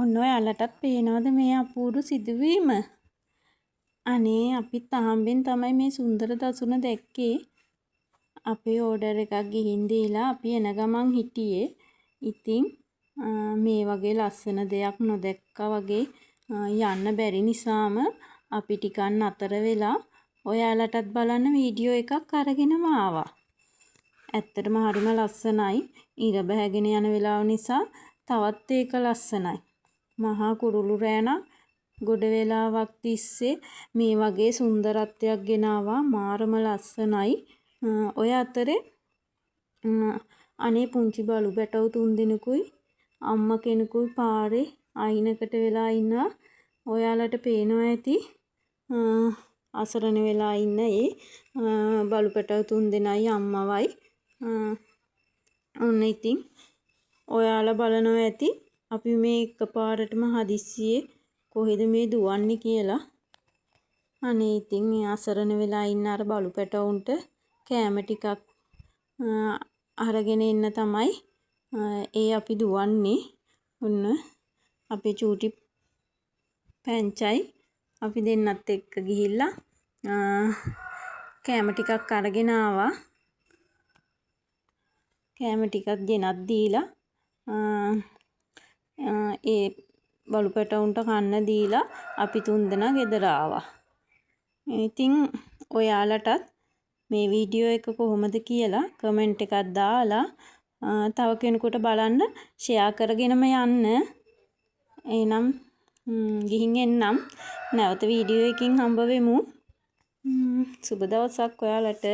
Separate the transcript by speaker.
Speaker 1: ඔන්න ඔයාලටත් පේනවද මේ අපූරු සිදුවීම? අනේ අපිත් අහම්බෙන් තමයි මේ සුන්දර දසුන දැක්කේ. අපේ ඕඩර් එකක් ගිහින් දීලා අපි එන ගමන් හිටියේ. ඉතින් මේ වගේ ලස්සන දෙයක් නොදැක්කා වගේ යන්න බැරි නිසාම අපි ටිකක් නතර වෙලා ඔයාලටත් බලන්න වීඩියෝ එකක් අරගෙනම ආවා. ඇත්තටම හරිම ලස්සනයි. ඉර බැහැගෙන යන වෙලාව නිසා තවත් ඒක ලස්සනයි. මහා කුරුළු රෑනක් ගොඩ වෙලාවක් තිස්සේ මේ වගේ සුන්දරත්වයක් ගෙනාවා. මාරම ලස්සනයි. ඔය අතරේ අනේ පුංචි බලු බැටව් 3 දෙනෙකුයි අම්මා කෙනෙකුයි පාරේ අයිනකට වෙලා ඉන්නවා. ඔයාලට පේනවා ඇති අසරණ වෙලා ඉන්න ඒ බලු පැටව් 3 දෙනයි අම්මවයි. ඔන්න ඉතින් ඔයාලා බලනවා ඇති අපි මේ එකපාරටම හදිස්සියේ කොහෙද මේ දුවන්නේ කියලා. අනේ ඉතින් මේ අසරණ වෙලා ඉන්න අර බලු පැටවුන්ට කෑම ටිකක් අරගෙන එන්න තමයි ඒ අපි දුවන්නේ. ඔන්න අපේ චූටි පැංචයි අපි දෙන්නත් එක්ක ගිහිල්ලා කෑම ටිකක් අරගෙන ආවා. කෑම ටිකක් ගෙනත් දීලා ඒ බලු පැටවුන්ට කන්න දීලා අපි 3 දෙනා ගෙදර ආවා. ඉතින් ඔයාලටත් මේ වීඩියෝ එක කොහොමද කියලා කමෙන්ට් එකක් දාලා තව කෙනෙකුට බලන්න ෂෙයා කරගෙනම යන්න. එහෙනම් ගිහින් එන්නම්. නැවත වීඩියෝ එකකින් හම්බ වෙමු. සුබ දවසක් ඔයාලට.